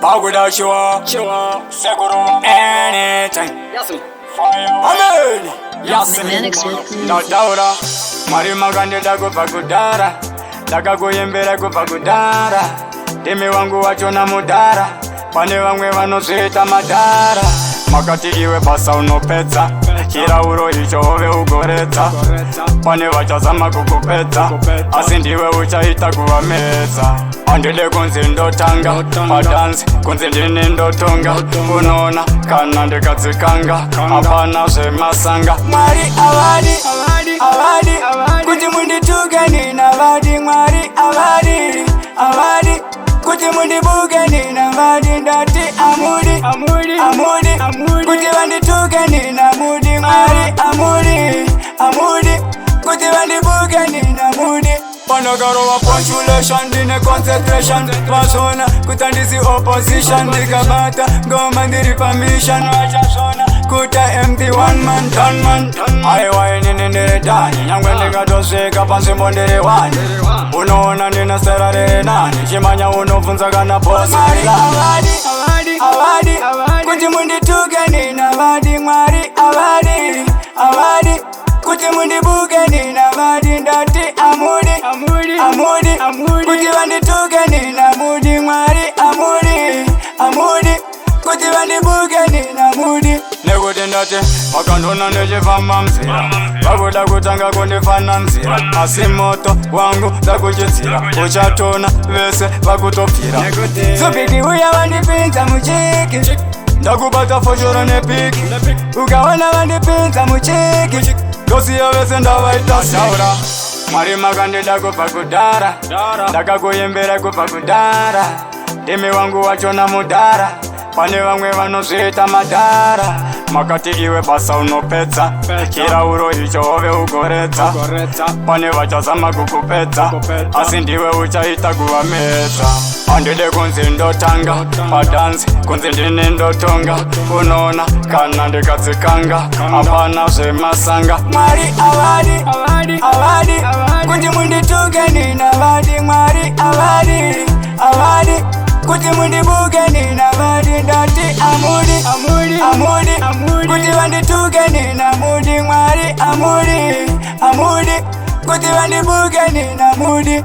Back without sure, Seguro, anything. Amen. Yes, no doubt. Mwari magande dago pagudara, daga goyembera go pagudara. Demi wangu wachona mudara, pane wangwe vanosveta madara. Makati iwe basa unopedza, chirauro icho ove ugoredza. Pane vachazama kukupedza, asi ndiwe uchaita kuvamedza. Andile kunzi ndotanga, padansi kunzi ndine ndotonga. Unoona kana ndikadzikanga, hapana zvemasanga. Mwari Havadi, kuti mundituke nina Havadi. Mwari Havadi, kuti mundibuke nina Havadi. Ndati amudi, kuti vandituke nina mudi. Mwari amudi, kuti vandibuke nina mudi. Panogarova punctuation, dine concentration. Vasona, kutandisi opposition. Ndikabata, ngoma ndiri permission. Vachasona, kuta empty one man, done man. Aiwa inini ndiri dani, nyangwe ndikatosvika panzvimbo ndiri wani. Unoona ndina sera riri nani, chimanya unobvunza kana boss. Mwari Havadi, kuti mundituke nina Havadi. Mwari Havadi, kuti mundibuke nina Havadi. Ndati amudi, kuti vandituke nina mudi. Mwari amudi, kuti vandibuke nina mudi. Nekuti ndati vakandona ndechifamba mzira, vakuda kutanga kundifana nzira. Asi moto wangu ndakuchidzira, uchatona vese vakutopfira. Zubic uya vandipinza muchiki, ndakubata foshoro nepiki. Ukaona vandipinza muchiki, ndosiya vese ndavaita saura. Mwari makandida kubva kudhara, ndakagoyembera kubva kudhara. Demi wangu wachona mudhara, pane vamwe vanozviita madhara. Makati iwe basa unopedza, chirauro icho ove ugoredza. Pane vachazama kukupedza, asi ndiwe uchaita kuvamedza. Andide kunzi ndotanga, padansi kunzi ndine ndotonga. Unoona kana ndikadzikanga, hapana zvemasanga. Mwari Havadi, kuti mundituke nina Havadi. Mwari Havadi, kuti mundibuke nina Havadi. Ndati amudi, kuti vandituke nina mudi. Mwari amudi, kuti vandibuke nina mudi.